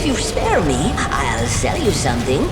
you spare me, I'll sell you something.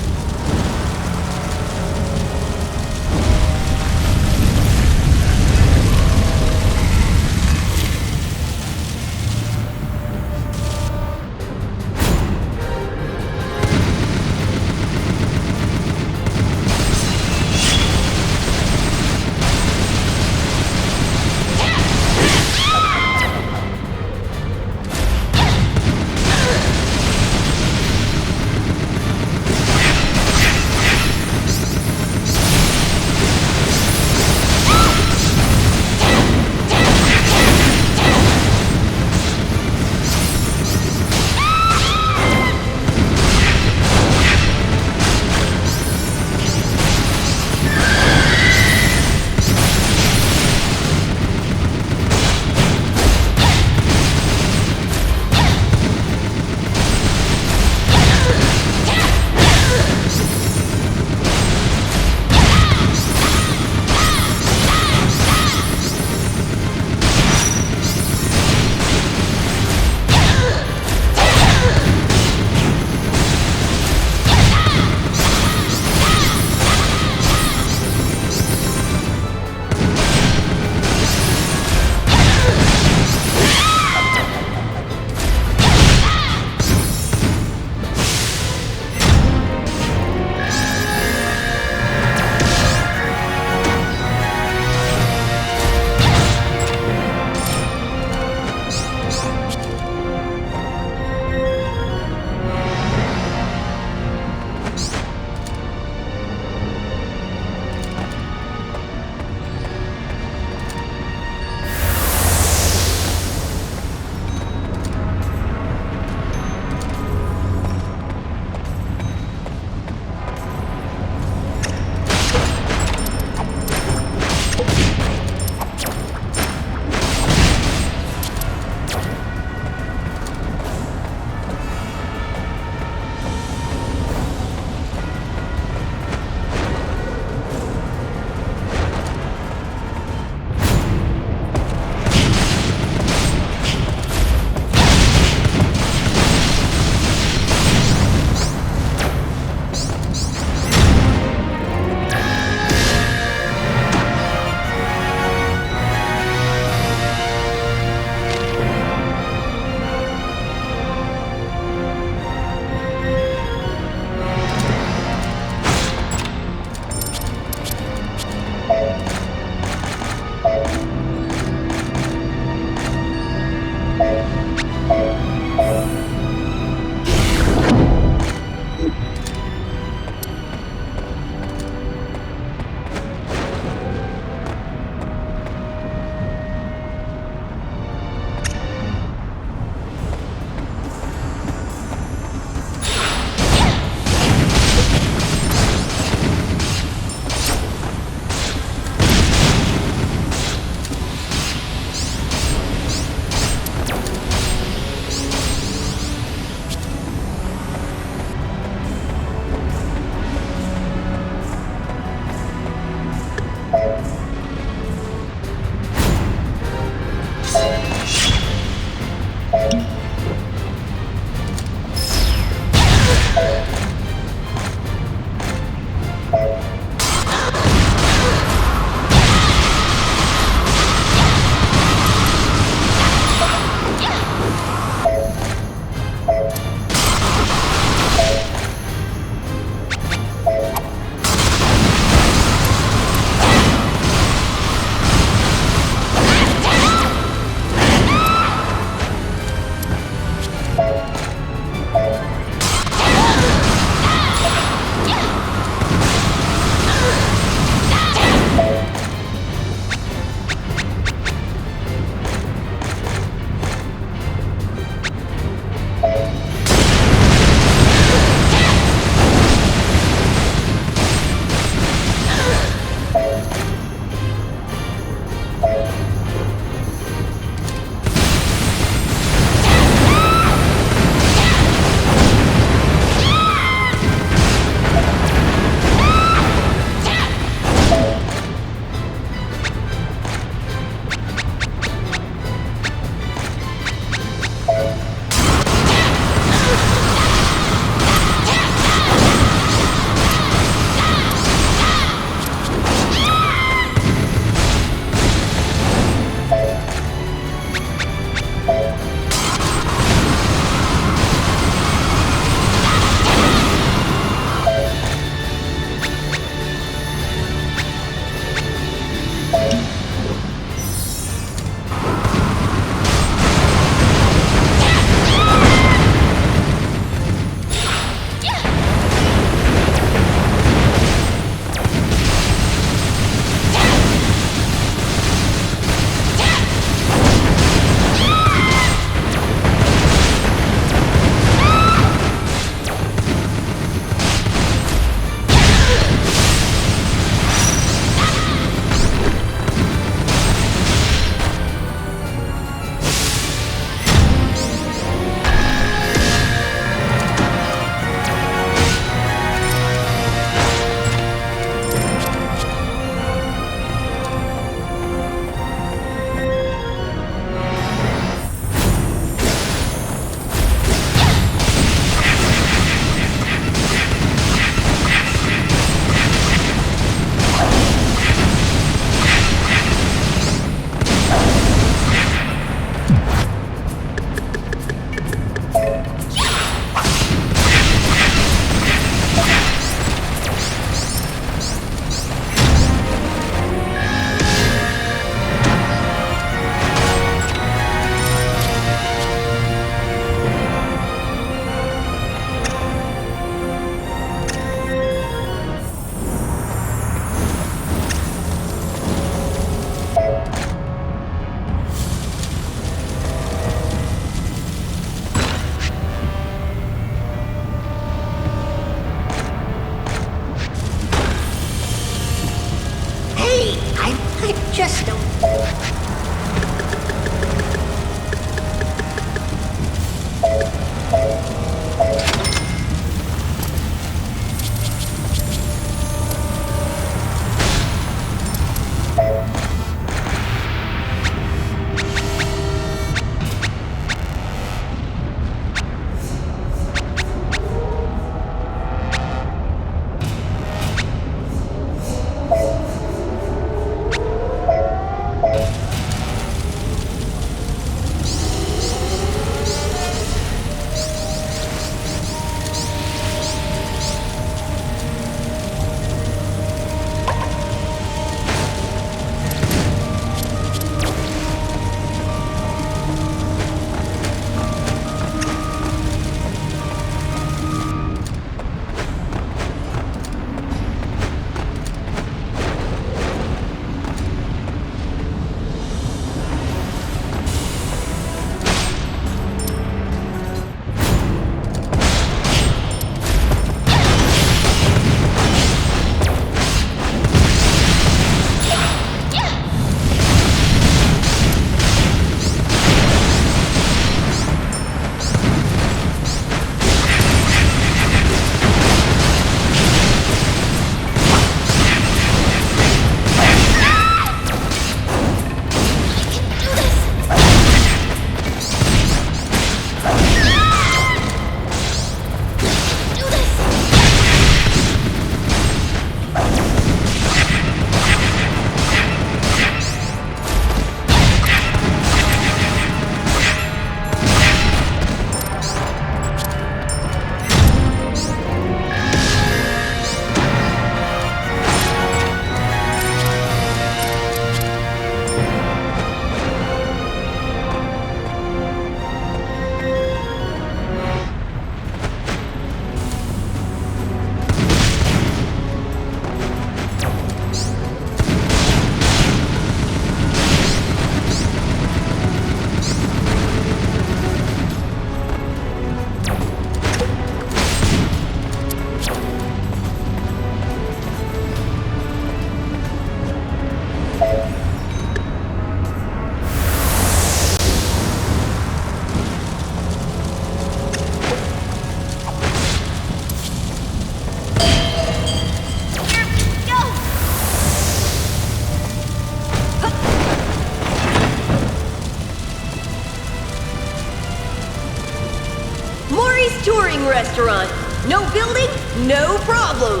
nice touring restaurant. No building, no problem.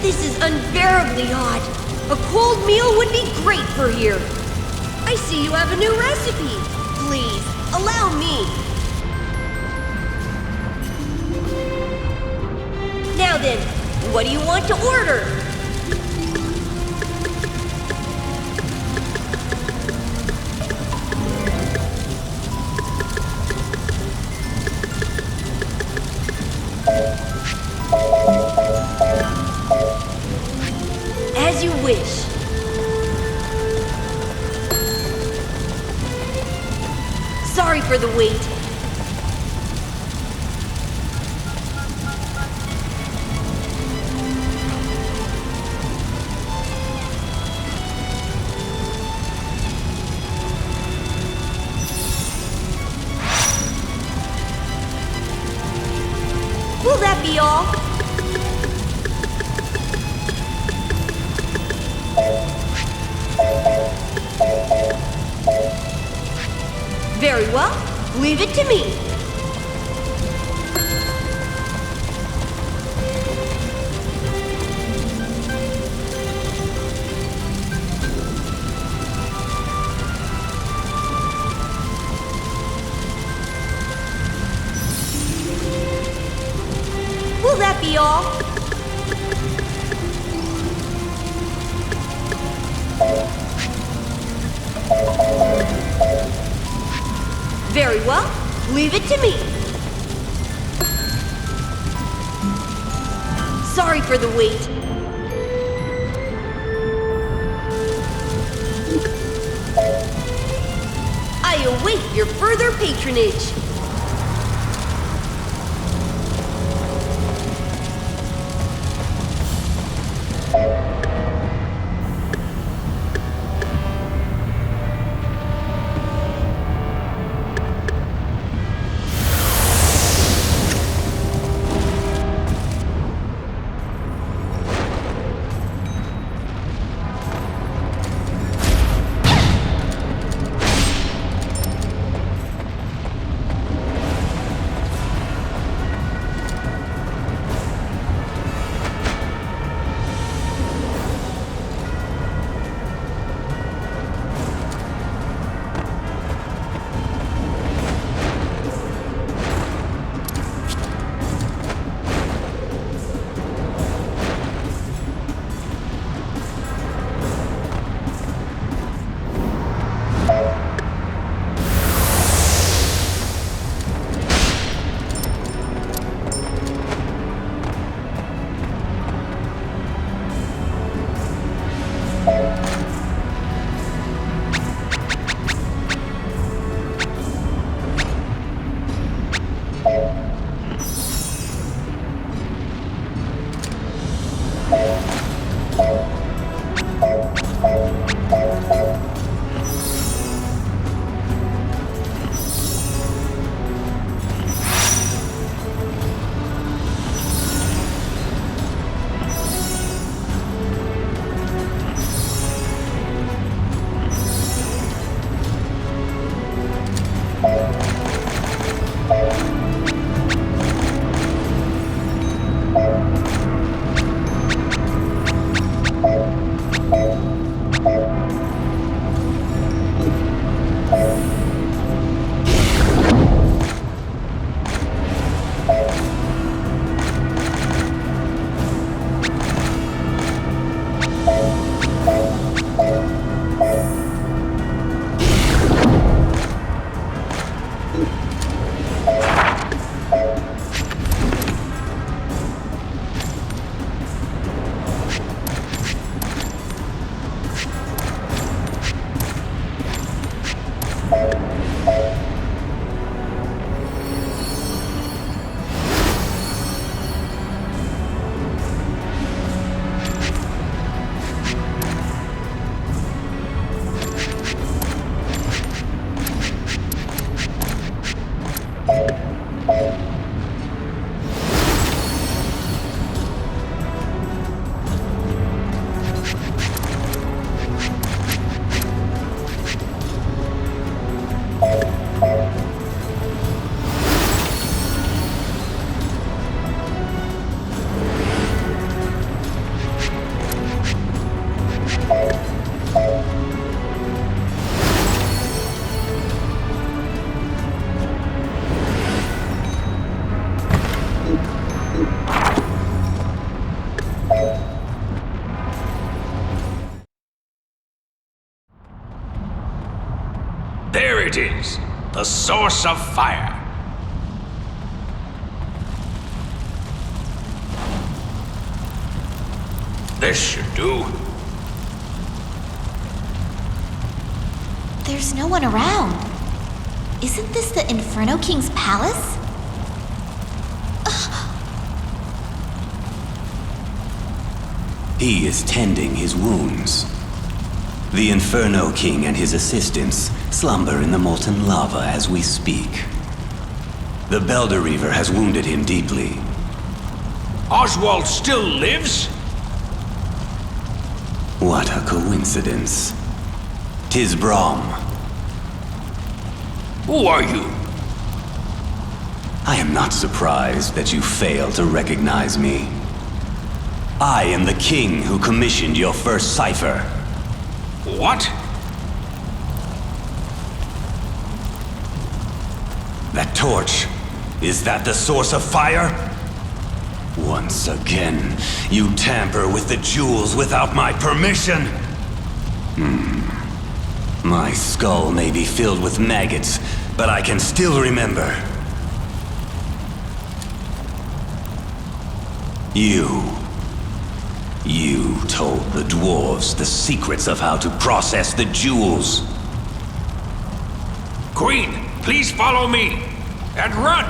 This is unbearably hot. A cold meal would be great for here. I see you have a new recipe. Please, allow me. Now then, what do you want to order? As you wish. Sorry for the wait. Will that be all? Very well. Leave it to me. Will that be all? Very well. Leave it to me. Sorry for the wait. I await your further patronage. the source of fire. This should do. There's no one around. Isn't this the Inferno King's palace? He is tending his wounds. The Inferno King and his assistants slumber in the molten lava as we speak. The Belder has wounded him deeply. Oswald still lives? What a coincidence. 'Tis Brahm. Who are you? I am not surprised that you fail to recognize me. I am the king who commissioned your first cipher. What? That torch, is that the source of fire? Once again, you tamper with the jewels without my permission. My skull may be filled with maggots, but I can still remember. You told the dwarves the secrets of how to process the jewels. Queen, please follow me, and run!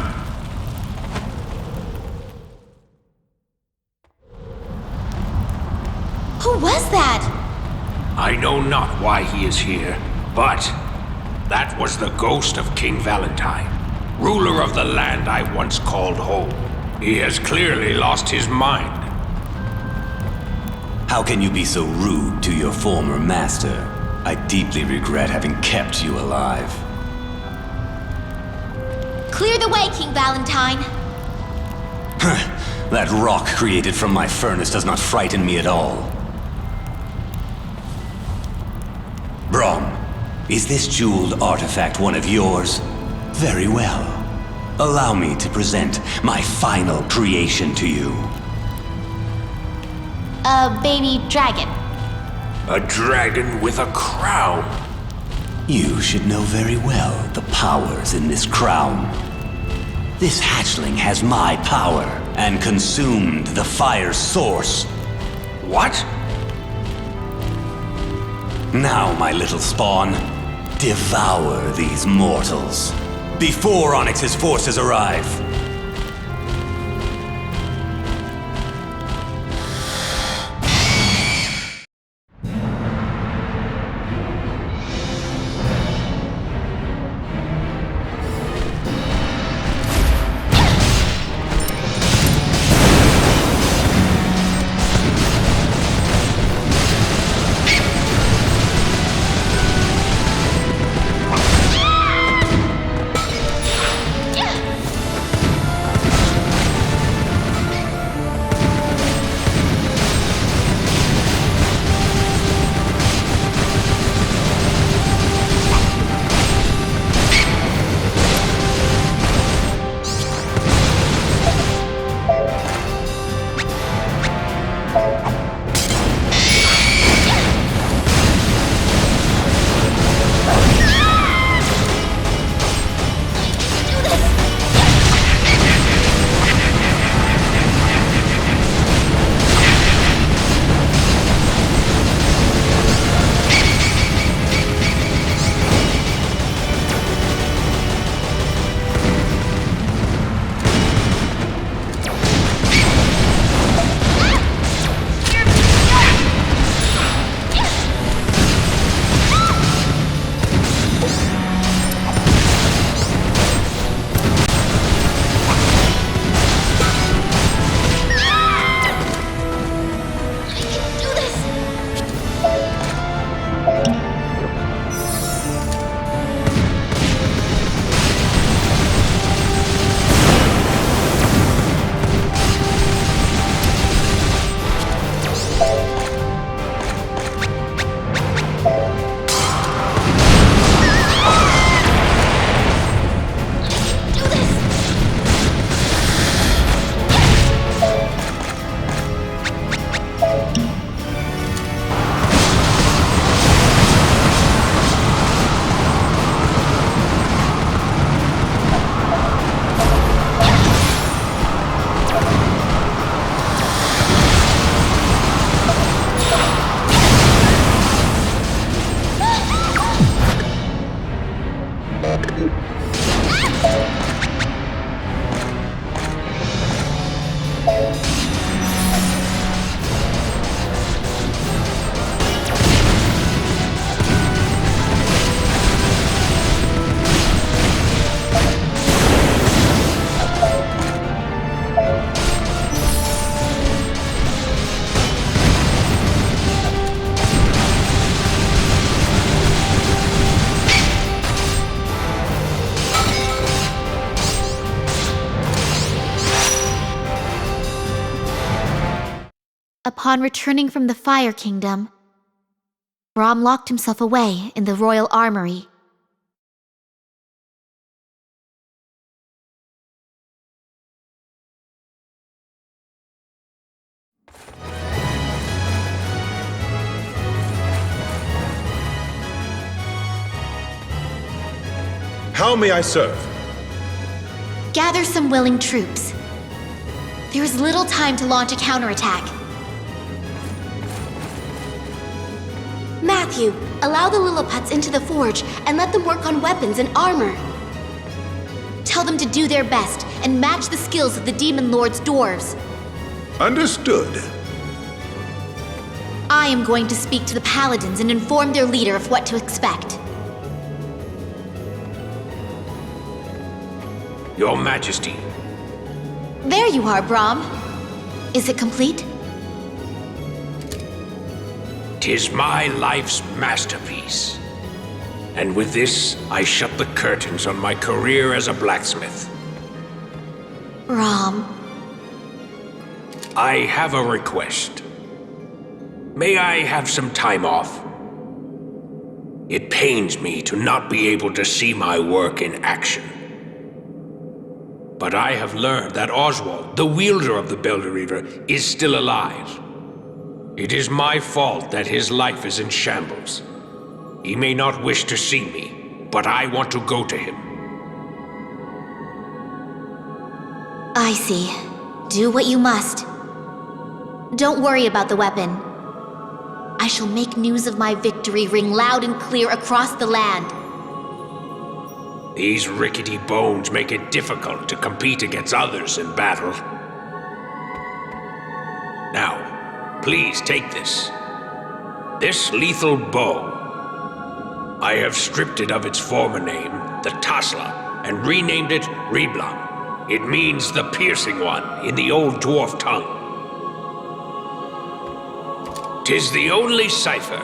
Who was that? I know not why he is here, but that was the ghost of King Valentine, ruler of the land I once called home. He has clearly lost his mind. How can you be so rude to your former master? I deeply regret having kept you alive. Clear the way, King Valentine. That rock created from my furnace does not frighten me at all. Brahm, is this jeweled artifact one of yours? Very well. Allow me to present my final creation to you. A baby dragon. A dragon with a crown. You should know very well the powers in this crown. This hatchling has my power and consumed the fire source. What? Now, my little spawn, devour these mortals before Onyx's forces arrive. Upon returning from the Fire Kingdom, Braum locked himself away in the royal armory. How may I serve? Gather some willing troops. There is little time to launch a counterattack. Matthew, allow the Lilliputs into the forge and let them work on weapons and armor. Tell them to do their best and match the skills of the Demon Lord's dwarves. Understood. I am going to speak to the Paladins and inform their leader of what to expect. Your Majesty. There you are, Braum. Is it complete? 'Tis my life's masterpiece. And with this, I shut the curtains on my career as a blacksmith. Braum. I have a request. May I have some time off? It pains me to not be able to see my work in action. But I have learned that Oswald, the wielder of the Belderreaver, is still alive. It is my fault that his life is in shambles. He may not wish to see me, but I want to go to him. I see. Do what you must. Don't worry about the weapon. I shall make news of my victory ring loud and clear across the land. These rickety bones make it difficult to compete against others in battle. Now, please take this. This lethal bow. I have stripped it of its former name, the Tasla, and renamed it Reblam. It means the piercing one in the old dwarf tongue. 'Tis the only cipher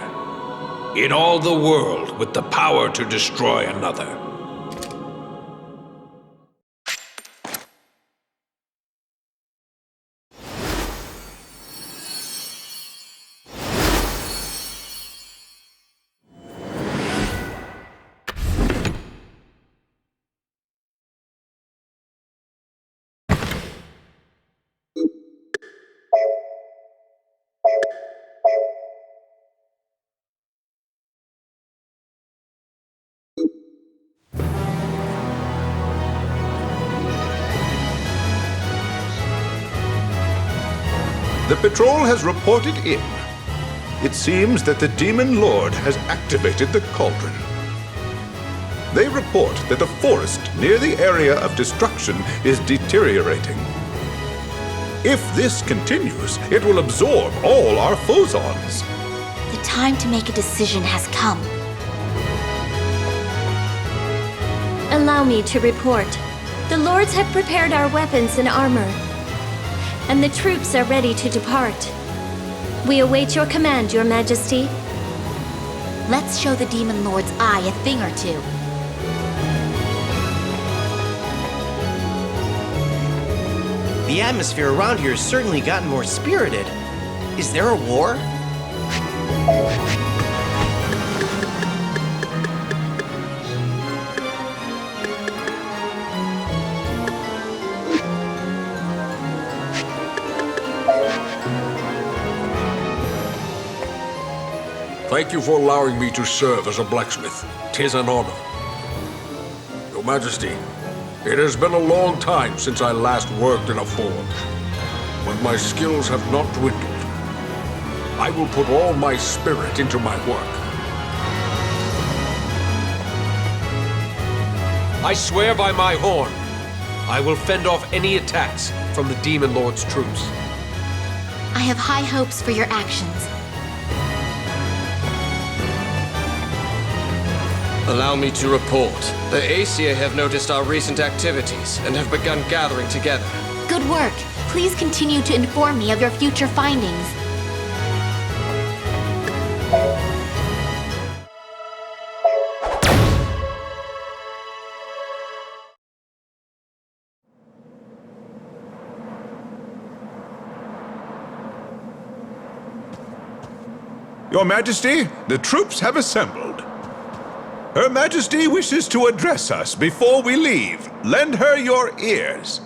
in all the world with the power to destroy another. The patrol has reported in. It seems that the Demon Lord has activated the cauldron. They report that the forest near the area of destruction is deteriorating. If this continues, it will absorb all our phosons. The time to make a decision has come. Allow me to report. The lords have prepared our weapons and armor, and the troops are ready to depart. We await your command, Your Majesty. Let's show the Demon Lord's eye a thing or two. The atmosphere around here has certainly gotten more spirited. Is there a war? Thank you for allowing me to serve as a blacksmith. 'Tis an honor. Your Majesty, it has been a long time since I last worked in a forge, but my skills have not dwindled. I will put all my spirit into my work. I swear by my horn, I will fend off any attacks from the Demon Lord's troops. I have high hopes for your actions. Allow me to report. The Aesir have noticed our recent activities and have begun gathering together. Good work. Please continue to inform me of your future findings. Your Majesty, the troops have assembled. Her Majesty wishes to address us before we leave. Lend her your ears.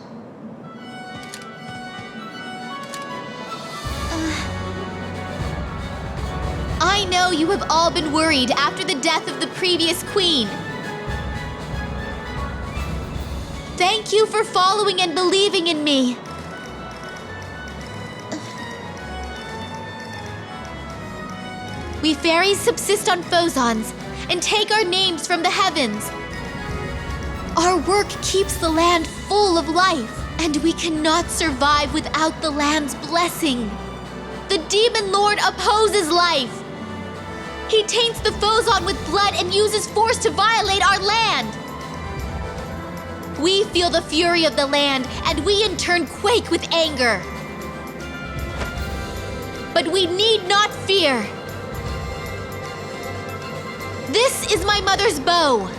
I know you have all been worried after the death of the previous queen. Thank you for following and believing in me. We fairies subsist on phosons and take our names from the heavens. Our work keeps the land full of life, and we cannot survive without the land's blessing. The Demon Lord opposes life. He taints the phoson with blood and uses force to violate our land. We feel the fury of the land, and we in turn quake with anger. But we need not fear. This is my mother's bow.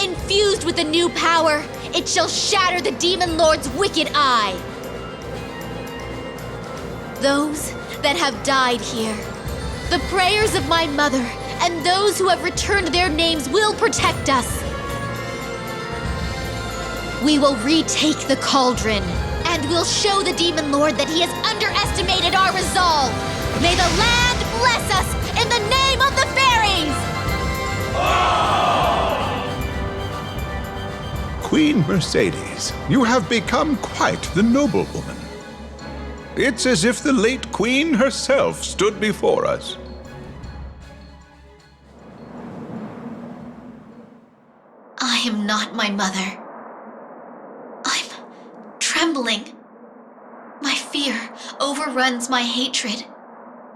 Infused with a new power, it shall shatter the Demon Lord's wicked eye. Those that have died here, the prayers of my mother, and those who have returned their names will protect us. We will retake the cauldron, and we'll show the Demon Lord that he has underestimated our resolve. May the land bless us in the name of the fairies! Queen Mercedes, you have become quite the noblewoman. It's as if the late queen herself stood before us. I am not my mother. I'm trembling. My fear overruns my hatred.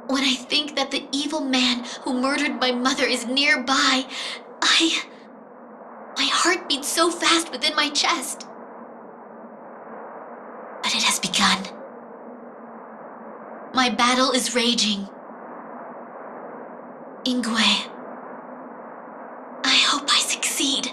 When I think that the evil man who murdered my mother is nearby, my heart beats so fast within my chest. But it has begun. My battle is raging. Ingwe, I hope I succeed.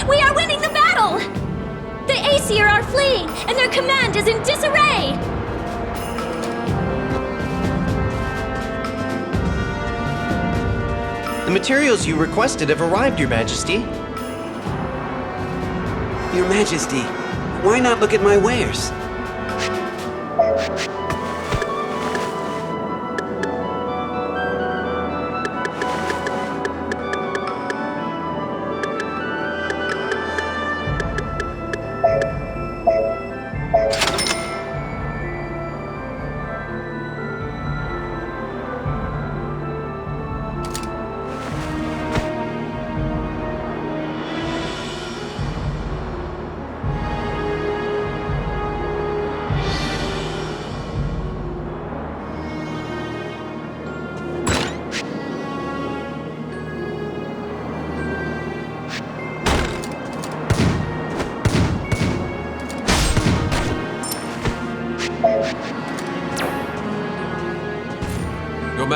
We are winning the battle! The Aesir are fleeing, and their command is in disarray! The materials you requested have arrived, Your Majesty. Your Majesty, why not look at my wares?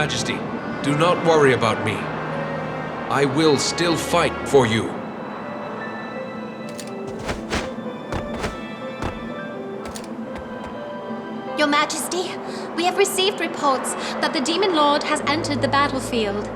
Majesty, do not worry about me. I will still fight for you. Your Majesty, we have received reports that the Demon Lord has entered the battlefield.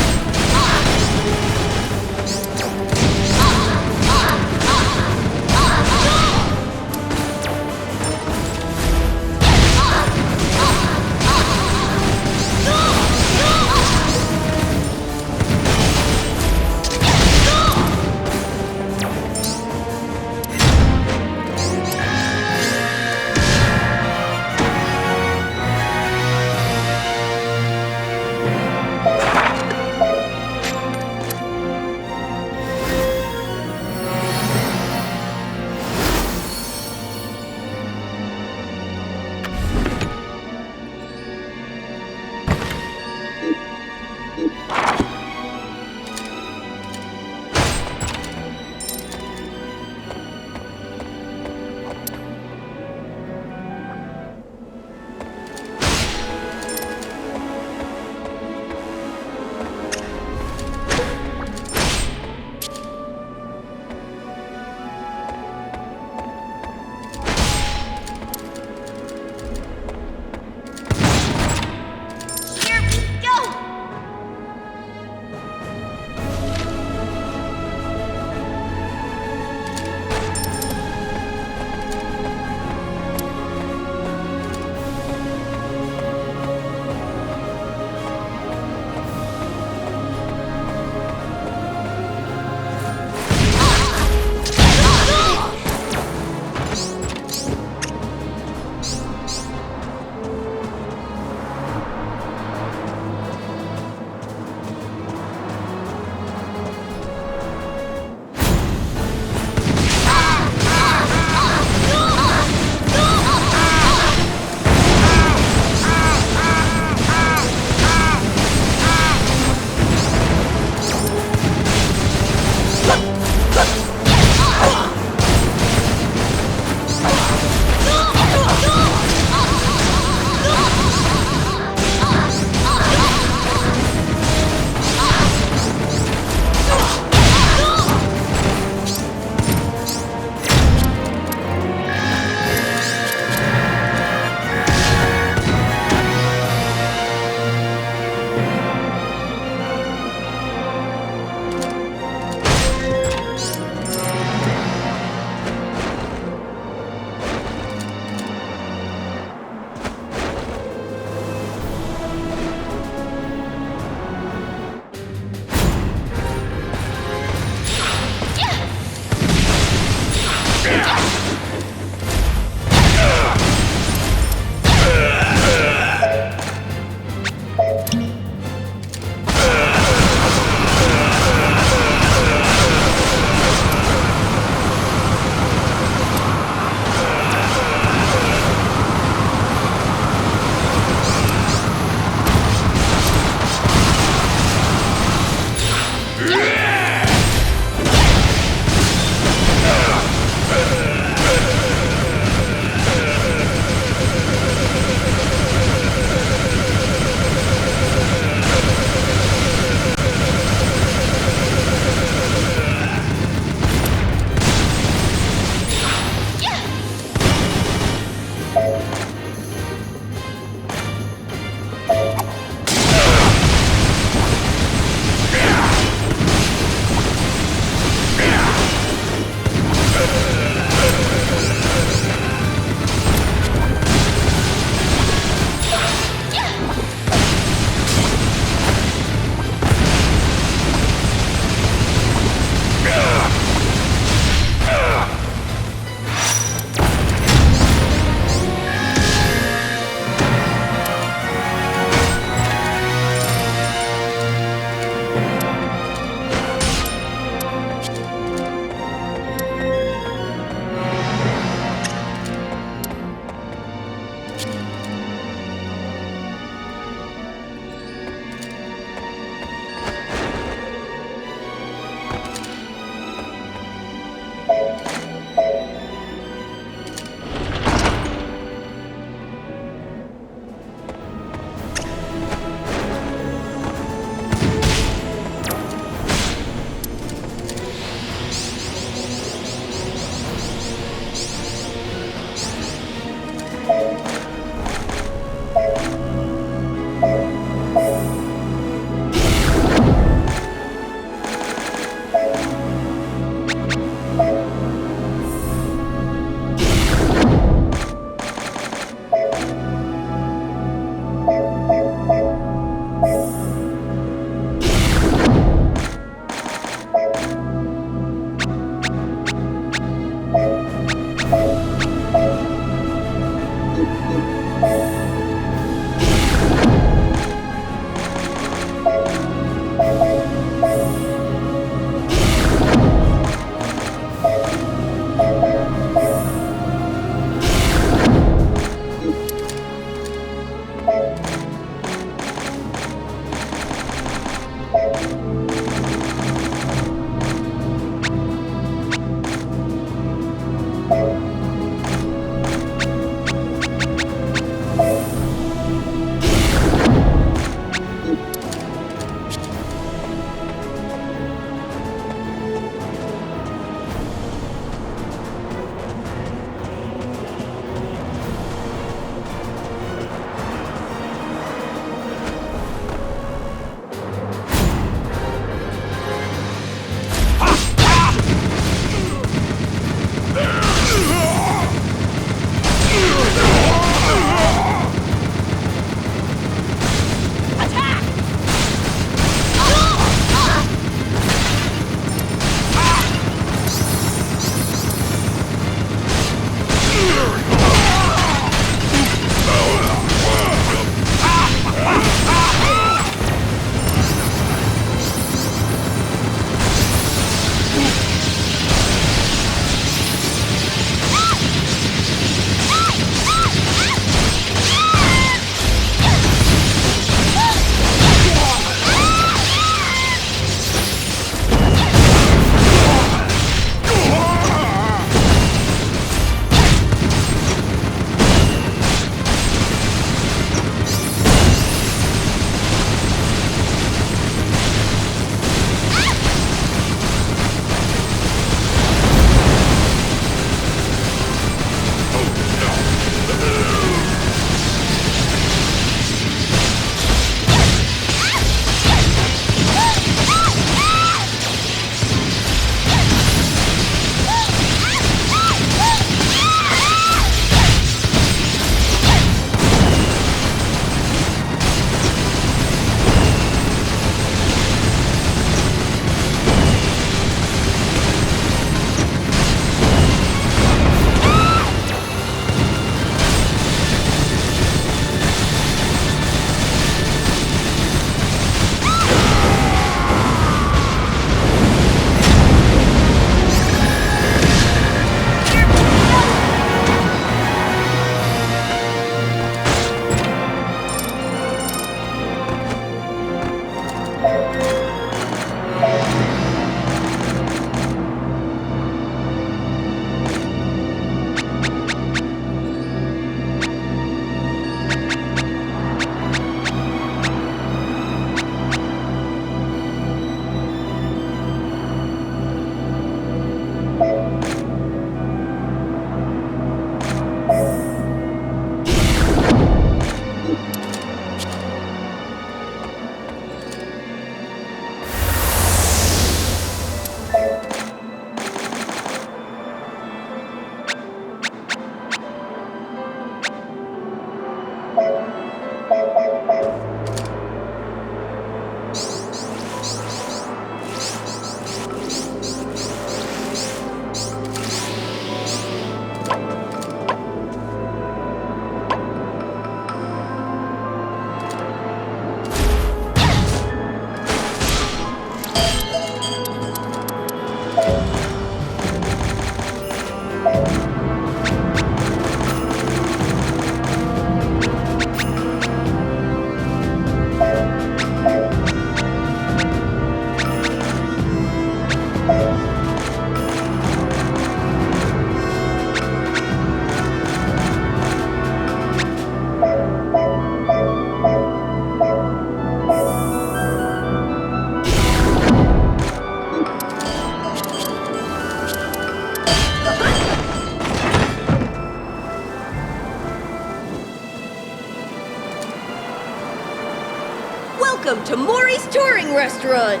Welcome to Maury's Touring Restaurant!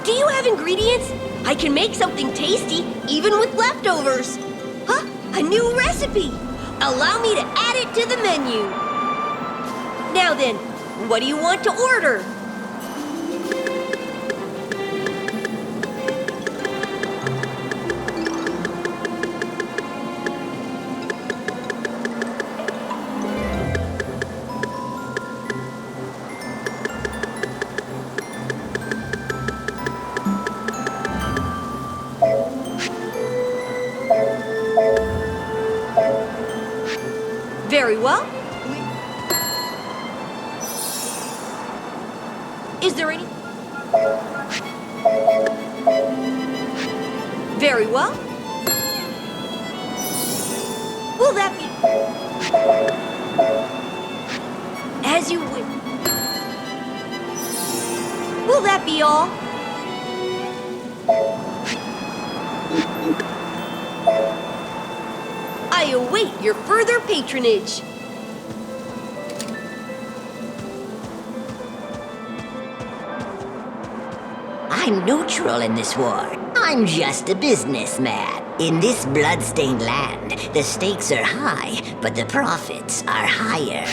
Do you have ingredients? I can make something tasty, even with leftovers. Huh? A new recipe! Allow me to add it to the menu. Now then, what do you want to order? Very well. Is there any... Very well. Will that be... As you wish. Will that be all? I await your further patronage. I'm neutral in this war. I'm just a businessman. In this blood-stained land, the stakes are high, but the profits are higher.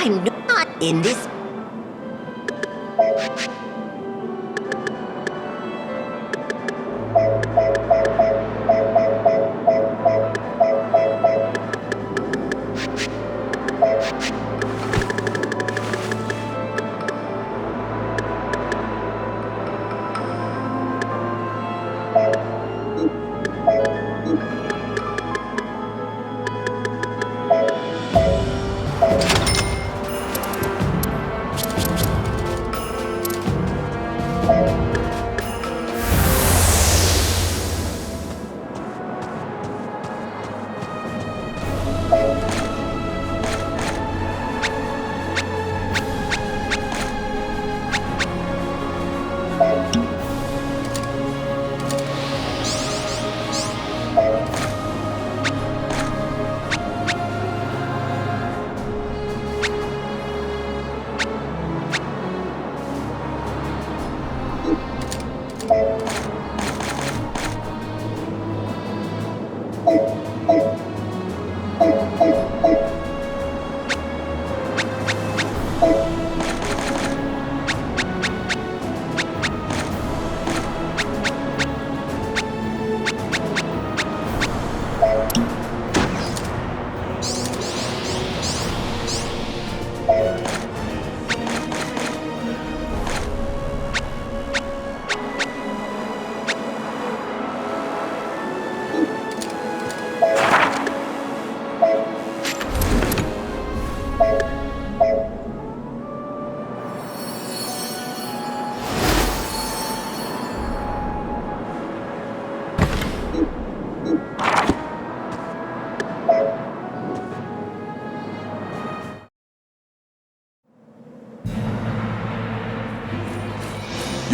I'm not in this.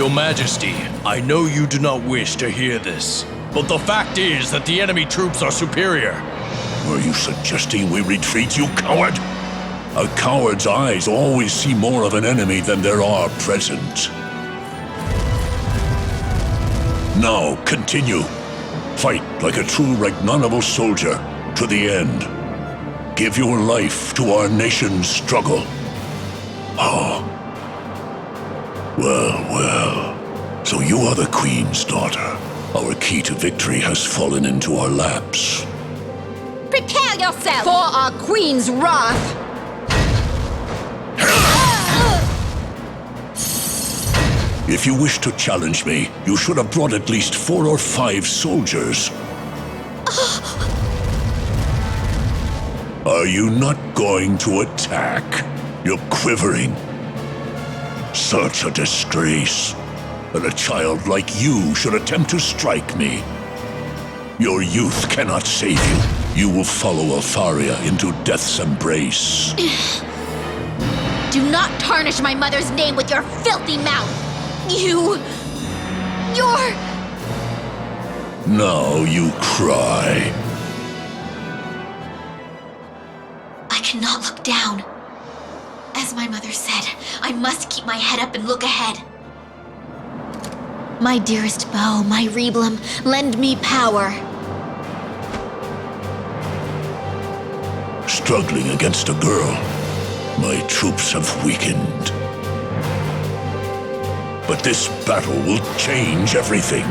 Your Majesty, I know you do not wish to hear this, but the fact is that the enemy troops are superior. Were you suggesting we retreat, you coward? A coward's eyes always see more of an enemy than there are present. Now, continue. Fight like a true Ragnarable soldier to the end. Give your life to our nation's struggle. Oh. Well. So you are the Queen's daughter. Our key to victory has fallen into our laps. Prepare yourself for our Queen's wrath! If you wish to challenge me, you should have brought at least 4 or 5 soldiers. Are you not going to attack? You're quivering. Such a disgrace. That a child like you should attempt to strike me. Your youth cannot save you. You will follow Leifthrasir into death's embrace. Do not tarnish my mother's name with your filthy mouth! You're... Now you cry. I cannot look down. As my mother said, I must keep my head up and look ahead. My dearest bow, my Reblum, lend me power. Struggling against a girl, my troops have weakened. But this battle will change everything.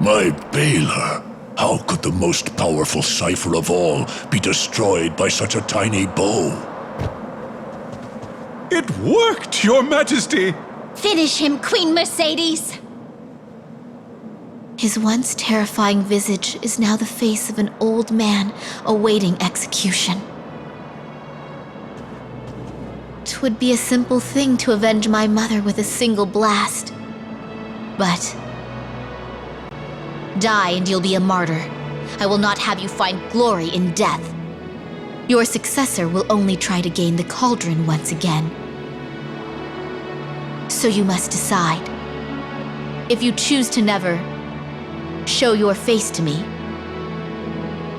My Baylor. How could the most powerful cipher of all be destroyed by such a tiny bow? It worked, Your Majesty! Finish him, Queen Mercedes! His once terrifying visage is now the face of an old man awaiting execution. 'Twould be a simple thing to avenge my mother with a single blast. But die and you'll be a martyr. I will not have you find glory in death. Your successor will only try to gain the cauldron once again. So you must decide. If you choose to never show your face to me,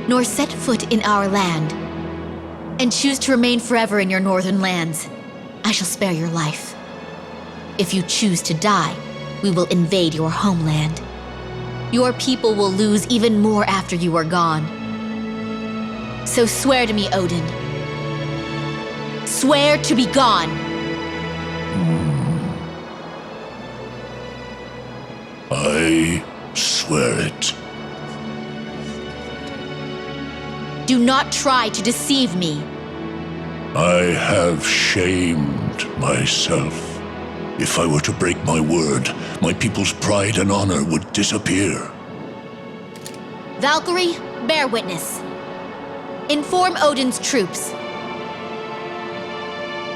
nor set foot in our land, and choose to remain forever in your northern lands, I shall spare your life. If you choose to die, we will invade your homeland. Your people will lose even more after you are gone. So swear to me, Odin. Swear to be gone. I swear it. Do not try to deceive me. I have shamed myself. If I were to break my word, my people's pride and honor would disappear. Valkyrie, bear witness. Inform Odin's troops.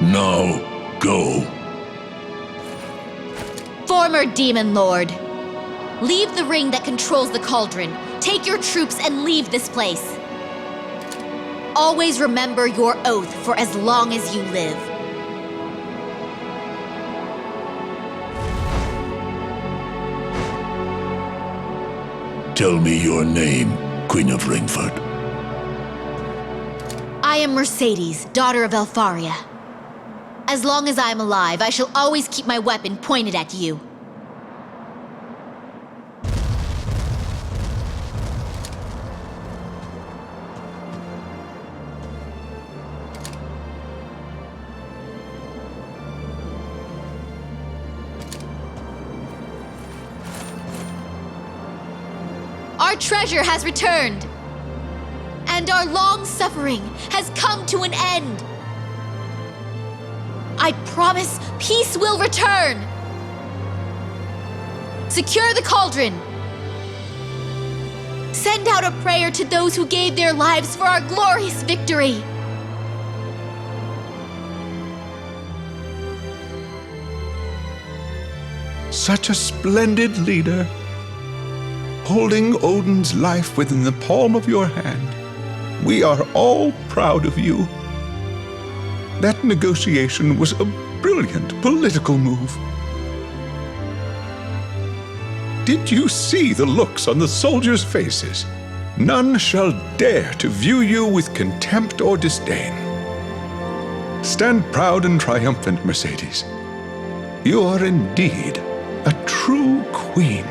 Now, go. Former Demon Lord, leave the ring that controls the cauldron. Take your troops and leave this place. Always remember your oath for as long as you live. Tell me your name, Queen of Ringford. I am Mercedes, daughter of Leifthrasir. As long as I am alive, I shall always keep my weapon pointed at you. Our treasure has returned, and our long suffering has come to an end. I promise peace will return. Secure the cauldron. Send out a prayer to those who gave their lives for our glorious victory. Such a splendid leader, holding Odin's life within the palm of your hand. We are all proud of you. That negotiation was a brilliant political move. Did you see the looks on the soldiers' faces? None shall dare to view you with contempt or disdain. Stand proud and triumphant, Mercedes. You are indeed a true queen.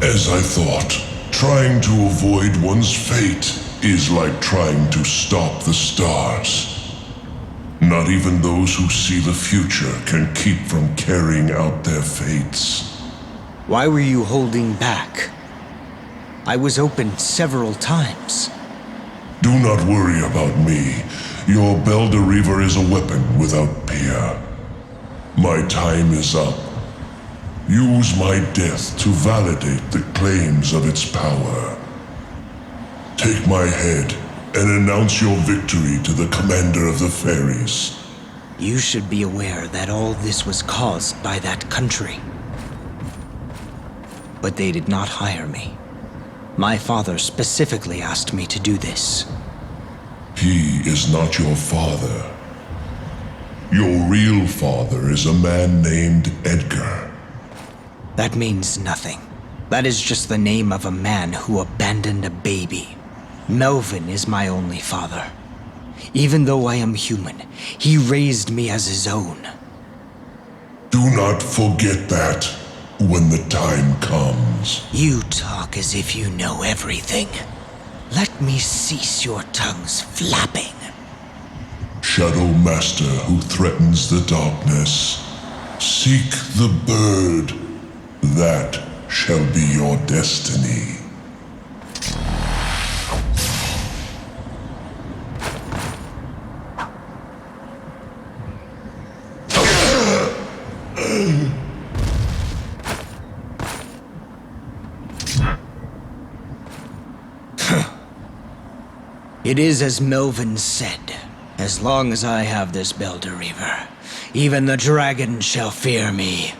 As I thought, trying to avoid one's fate is like trying to stop the stars. Not even those who see the future can keep from carrying out their fates. Why were you holding back? I was open several times. Do not worry about me. Your Belder is a weapon without peer. My time is up. Use my death to validate the claims of its power. Take my head and announce your victory to the commander of the fairies. You should be aware that all this was caused by that country. But they did not hire me. My father specifically asked me to do this. He is not your father. Your real father is a man named Edgar. That means nothing. That is just the name of a man who abandoned a baby. Melvin is my only father. Even though I am human, he raised me as his own. Do not forget that when the time comes. You talk as if you know everything. Let me cease your tongue's flapping. Shadow Master who threatens the darkness, seek the bird. That shall be your destiny. It is as Melvin said. As long as I have this Belder, even the dragon shall fear me.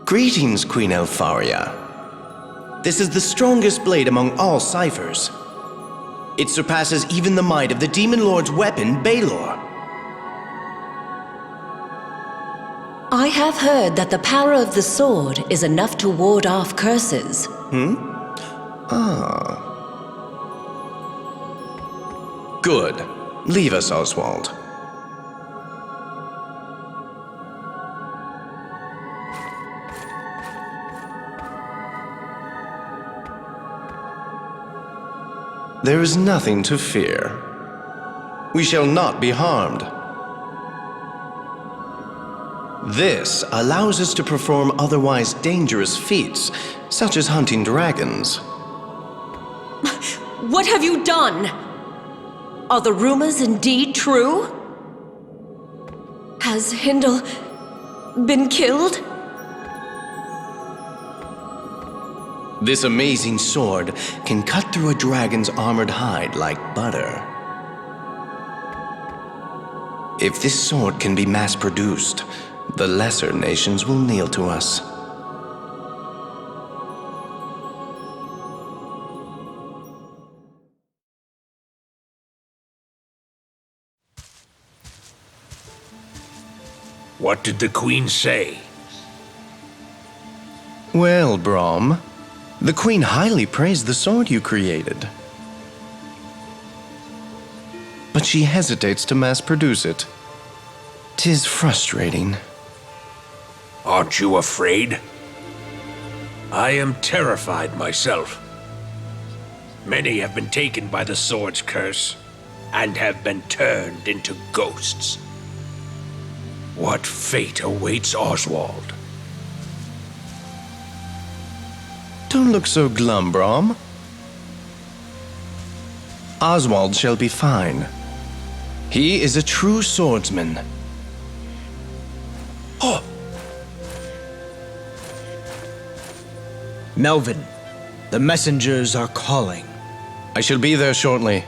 Greetings, Queen Leifthrasir. This is the strongest blade among all ciphers. It surpasses even the might of the Demon Lord's weapon, Balor. I have heard that the power of the sword is enough to ward off curses. Ah. Good. Leave us, Oswald. There is nothing to fear. We shall not be harmed. This allows us to perform otherwise dangerous feats, such as hunting dragons. What have you done? Are the rumors indeed true? Has Hindle been killed? This amazing sword can cut through a dragon's armored hide like butter. If this sword can be mass-produced, the lesser nations will kneel to us. What did the Queen say? Well, Brahm, the Queen highly praised the sword you created. But she hesitates to mass-produce it. 'Tis frustrating. Aren't you afraid? I am terrified myself. Many have been taken by the sword's curse, and have been turned into ghosts. What fate awaits Oswald? Don't look so glum, Brahm. Oswald shall be fine. He is a true swordsman. Oh! Melvin, the messengers are calling. I shall be there shortly.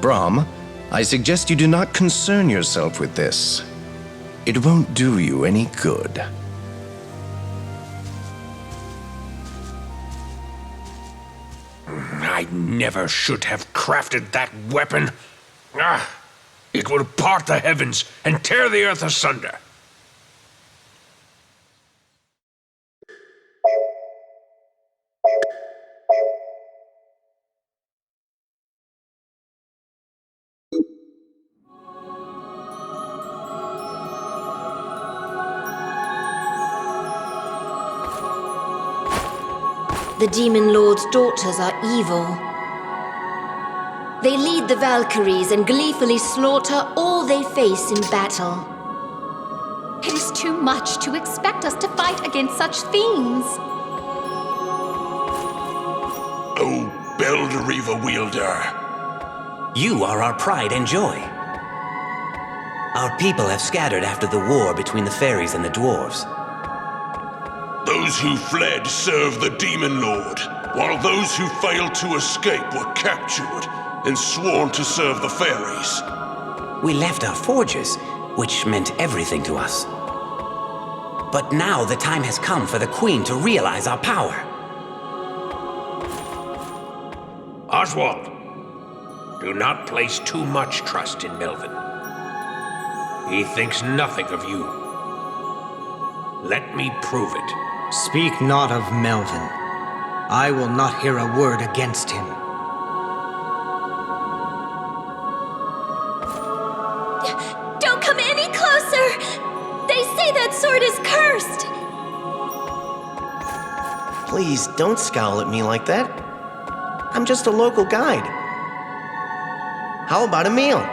Brahm, I suggest you do not concern yourself with this. It won't do you any good. I never should have crafted that weapon. Ah, it will part the heavens and tear the earth asunder. The Demon Lord's daughters are evil. They lead the Valkyries and gleefully slaughter all they face in battle. It is too much to expect us to fight against such fiends. Oh, Belderreaver wielder. You are our pride and joy. Our people have scattered after the war between the fairies and the dwarves. Those who fled served the Demon Lord, while those who failed to escape were captured and sworn to serve the fairies. We left our forges, which meant everything to us. But now the time has come for the Queen to realize our power. Oswald, do not place too much trust in Melvin. He thinks nothing of you. Let me prove it. Speak not of Melvin. I will not hear a word against him. Don't come any closer! They say that sword is cursed! Please don't scowl at me like that. I'm just a local guide. How about a meal?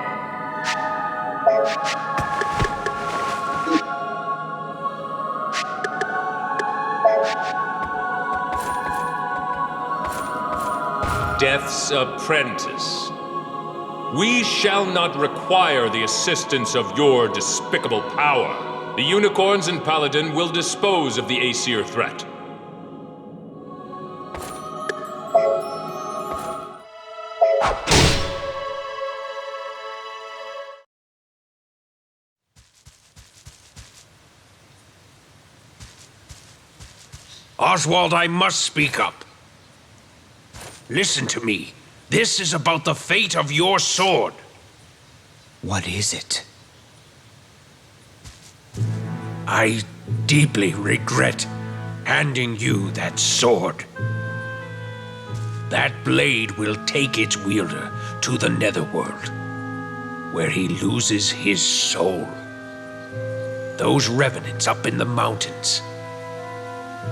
Death's apprentice. We shall not require the assistance of your despicable power. The unicorns and Paladin will dispose of the Aesir threat. Oswald, I must speak up. Listen to me. This is about the fate of your sword. What is it? I deeply regret handing you that sword. That blade will take its wielder to the Netherworld, where he loses his soul. Those revenants up in the mountains,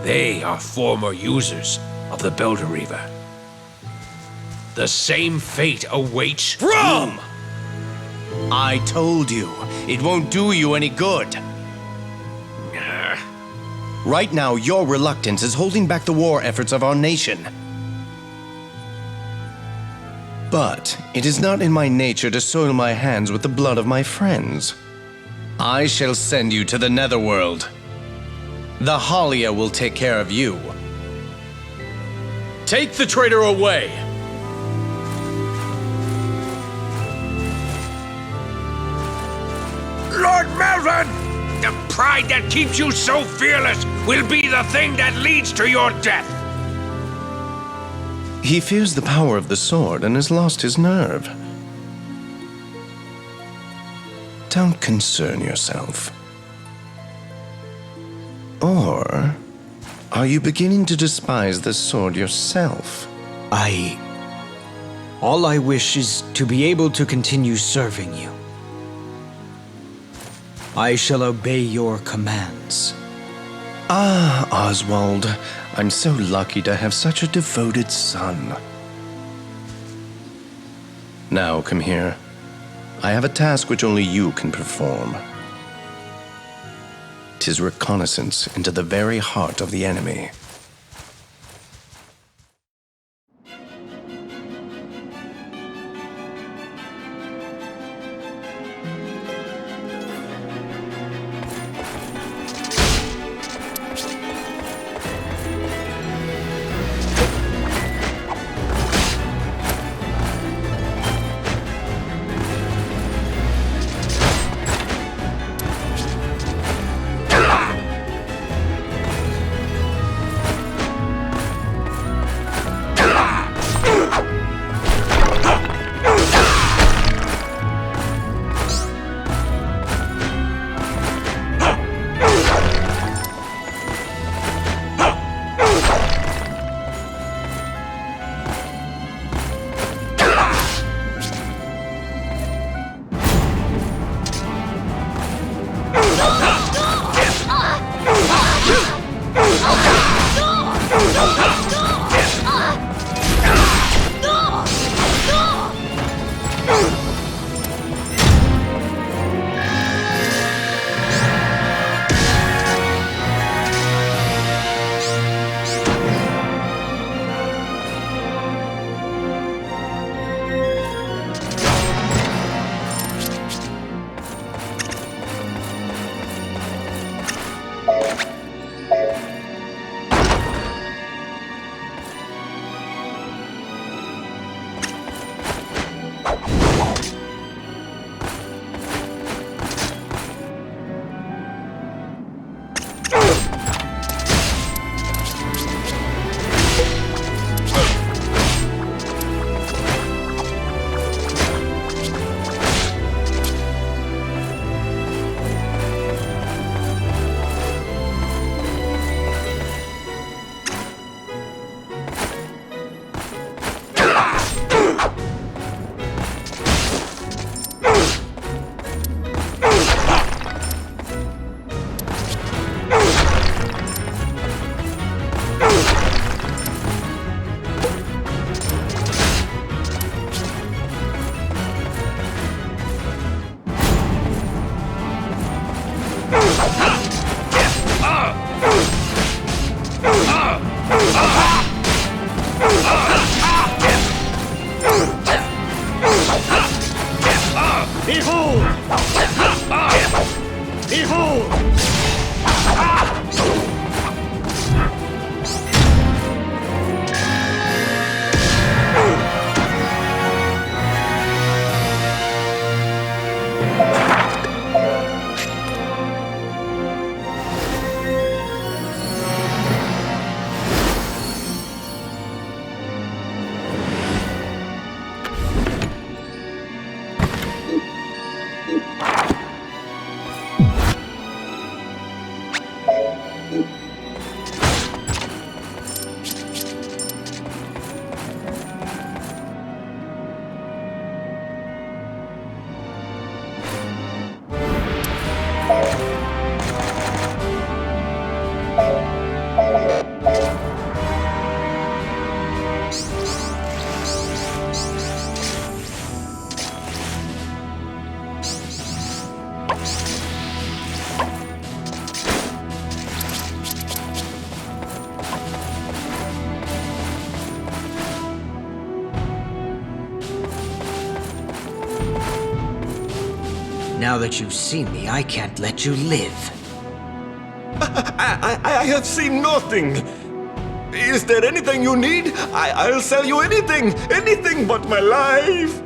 they are former users of the Belderreaver. The same fate awaits Brahm! I told you, it won't do you any good. Right now, your reluctance is holding back the war efforts of our nation. But it is not in my nature to soil my hands with the blood of my friends. I shall send you to the Netherworld. The Halia will take care of you. Take the traitor away! Lord Melvin! The pride that keeps you so fearless will be the thing that leads to your death! He fears the power of the sword and has lost his nerve. Don't concern yourself. Or are you beginning to despise the sword yourself? All I wish is to be able to continue serving you. I shall obey your commands. Ah, Oswald, I'm so lucky to have such a devoted son. Now, come here. I have a task which only you can perform. 'Tis reconnaissance into the very heart of the enemy. Now that you've seen me, I can't let you live. I have seen nothing. Is there anything you need? I'll sell you anything. Anything but my life.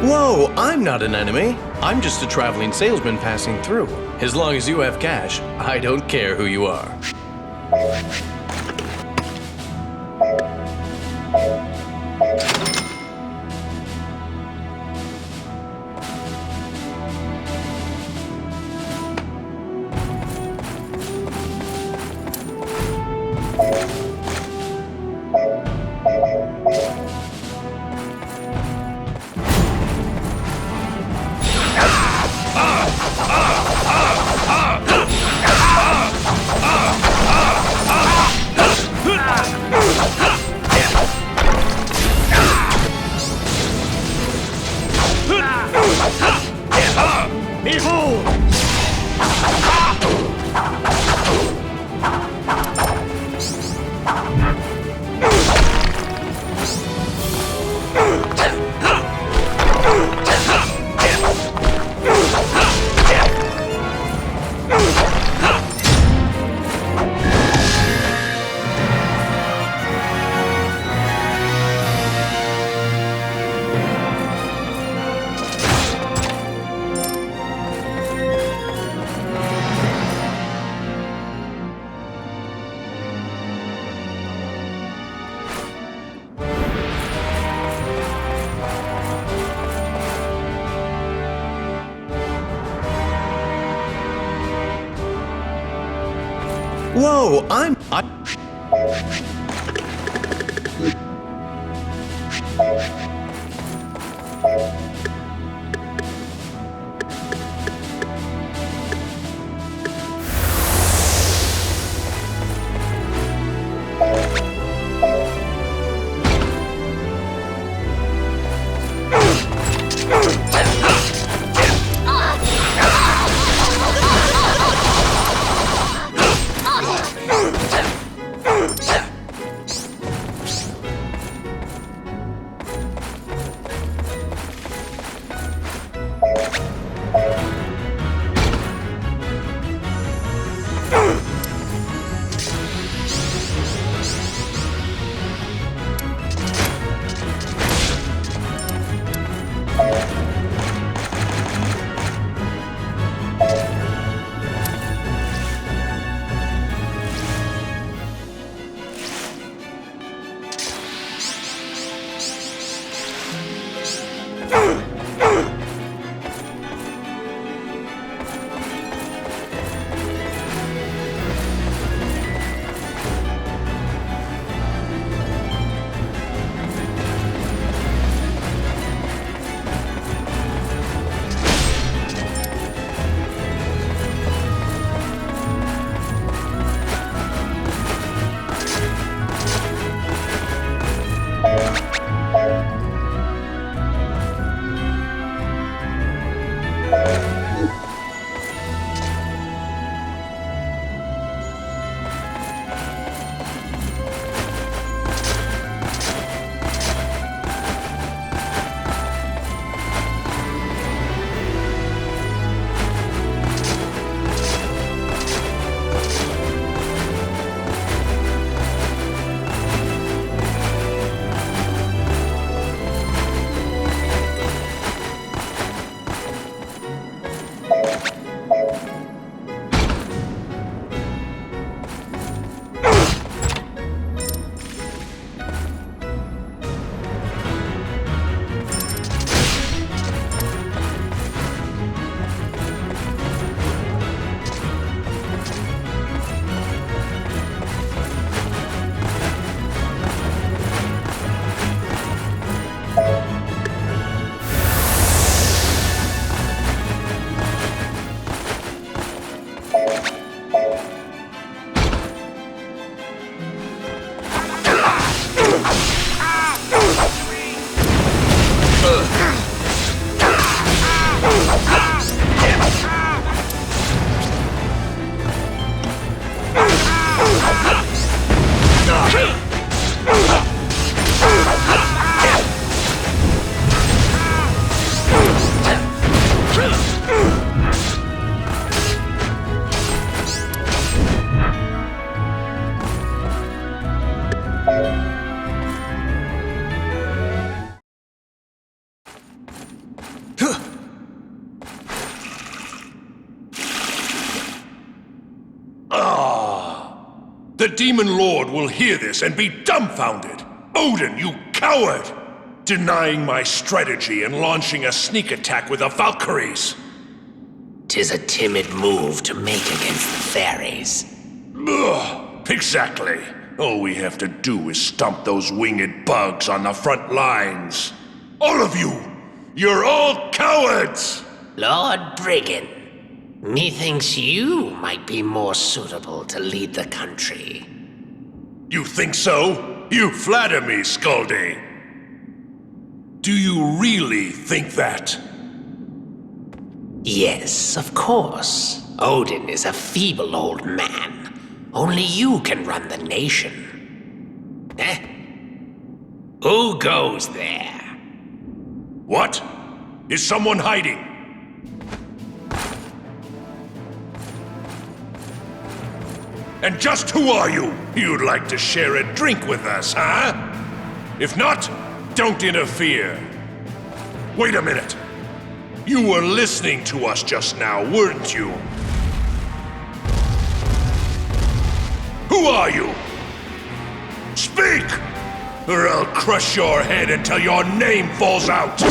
Whoa, I'm not an enemy. I'm just a traveling salesman passing through. As long as you have cash, I don't care who you are. Whoa, The Demon Lord will hear this and be dumbfounded. Odin, you coward! Denying my strategy and launching a sneak attack with the Valkyries. 'Tis a timid move to make against the fairies. Ugh, exactly. All we have to do is stomp those winged bugs on the front lines. All of you! You're all cowards! Lord Brigand, methinks you might be more suitable to lead the country. You think so? You flatter me, Skaldi. Do you really think that? Yes, of course. Odin is a feeble old man. Only you can run the nation. Eh? Who goes there? What? Is someone hiding? And just who are you? You'd like to share a drink with us, huh? If not, don't interfere. Wait a minute. You were listening to us just now, weren't you? Who are you? Speak! Or I'll crush your head until your name falls out!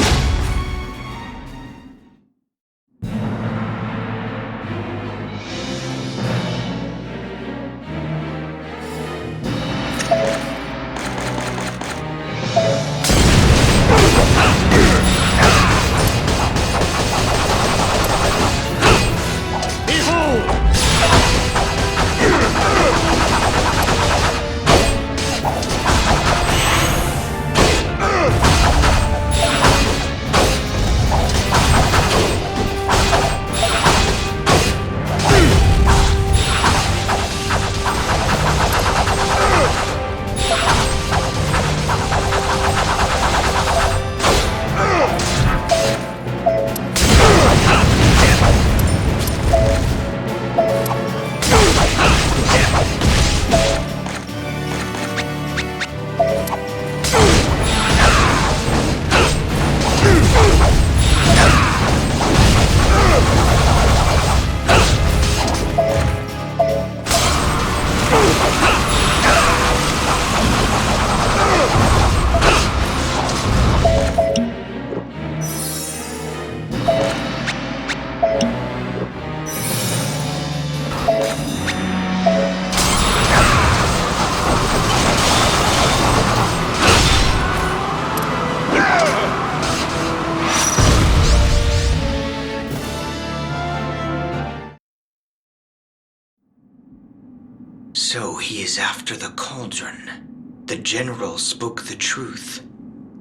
So he is after the cauldron. The general spoke the truth.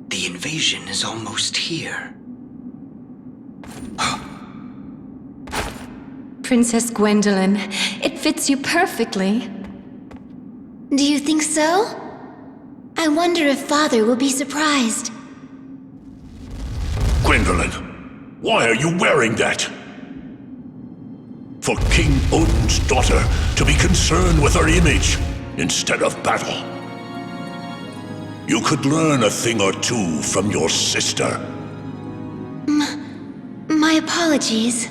The invasion is almost here. Princess Gwendolyn, it fits you perfectly. Do you think so? I wonder if Father will be surprised. Gwendolyn, why are you wearing that? For King Odin's daughter to be concerned with her image instead of battle. You could learn a thing or two from your sister. My apologies.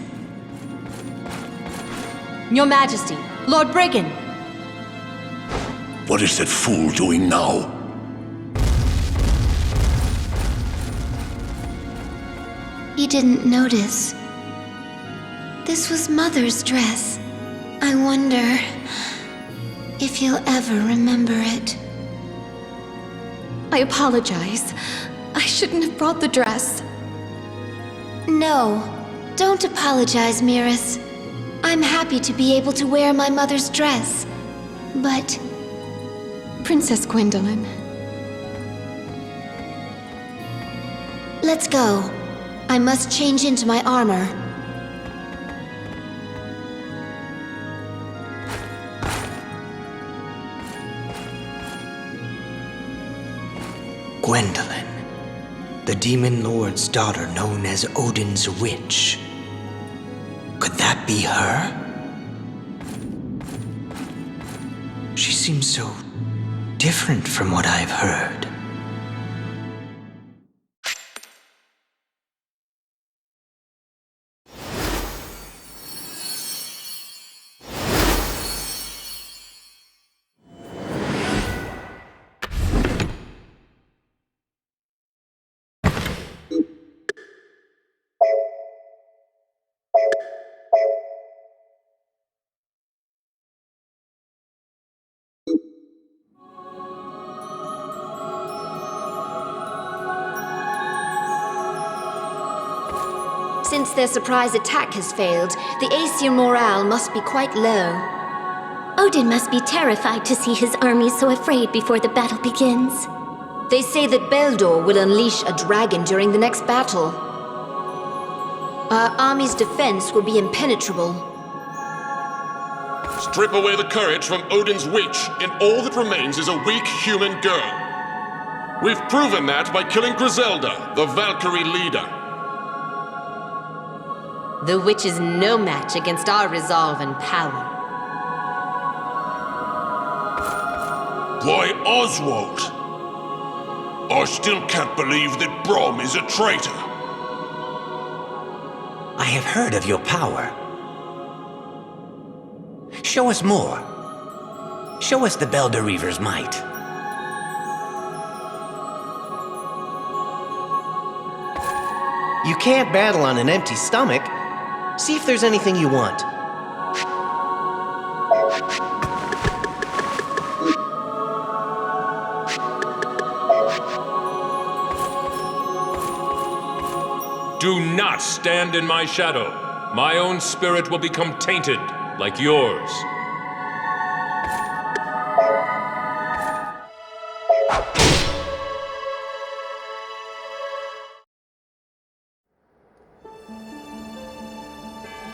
Your Majesty, Lord Brigand. What is that fool doing now? He didn't notice. This was Mother's dress. I wonder if he'll ever remember it. I apologize. I shouldn't have brought the dress. No, don't apologize, Miras. I'm happy to be able to wear my mother's dress. But... Princess Gwendolyn. Let's go. I must change into my armor. Gwendolyn, the Demon Lord's daughter known as Odin's Witch. Could that be her? She seems so different from what I've heard. Since their surprise attack has failed, the Aesir morale must be quite low. Odin must be terrified to see his army so afraid before the battle begins. They say that Beldor will unleash a dragon during the next battle. Our army's defense will be impenetrable. Strip away the courage from Odin's witch, and all that remains is a weak human girl. We've proven that by killing Griselda, the Valkyrie leader. The witch is no match against our resolve and power. Why, Oswald! I still can't believe that Brom is a traitor. I have heard of your power. Show us more. Show us the Belder might. You can't battle on an empty stomach. See if there's anything you want. Do not stand in my shadow. My own spirit will become tainted, like yours.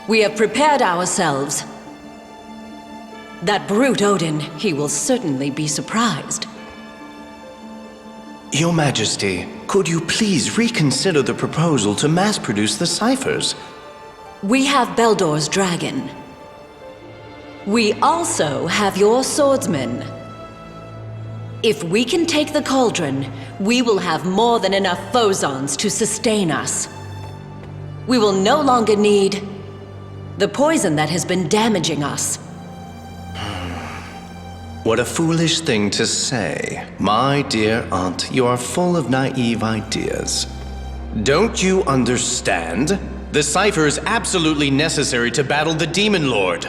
We have prepared ourselves. That brute Odin, he will certainly be surprised. Your Majesty, could you please reconsider the proposal to mass-produce the ciphers? We have Beldor's dragon. We also have your swordsman. If we can take the cauldron, we will have more than enough phosons to sustain us. We will no longer need the poison that has been damaging us. What a foolish thing to say. My dear aunt, you are full of naive ideas. Don't you understand? The cipher is absolutely necessary to battle the Demon Lord.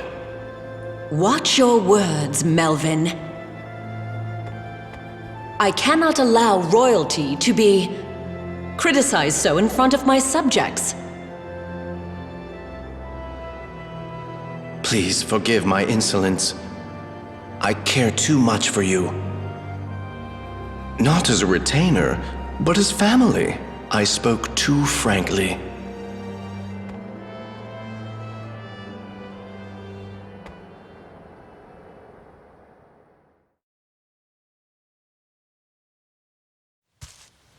Watch your words, Melvin. I cannot allow royalty to be criticized so in front of my subjects. Please forgive my insolence. I care too much for you. Not as a retainer, but as family. I spoke too frankly.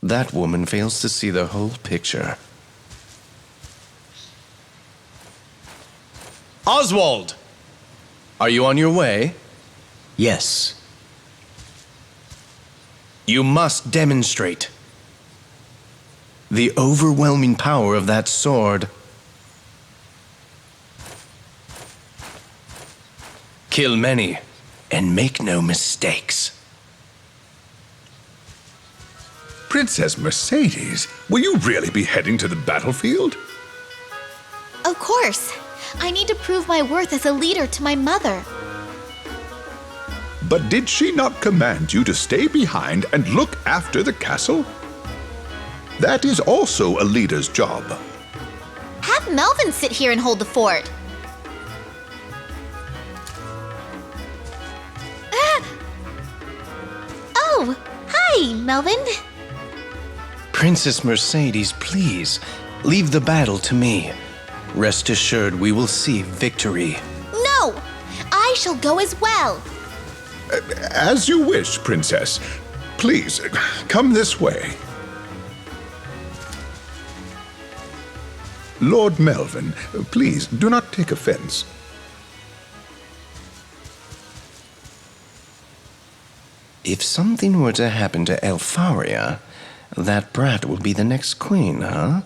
That woman fails to see the whole picture. Oswald! Are you on your way? Yes. You must demonstrate the overwhelming power of that sword. Kill many and make no mistakes. Princess Mercedes, will you really be heading to the battlefield? Of course. I need to prove my worth as a leader to my mother. But did she not command you to stay behind and look after the castle? That is also a leader's job. Have Melvin sit here and hold the fort. Oh, hi, Melvin. Princess Mercedes, please, leave the battle to me. Rest assured we will see victory. No! I shall go as well. As you wish, Princess. Please, come this way. Lord Melvin, please do not take offense. If something were to happen to Leifthrasir, that brat will be the next queen, huh?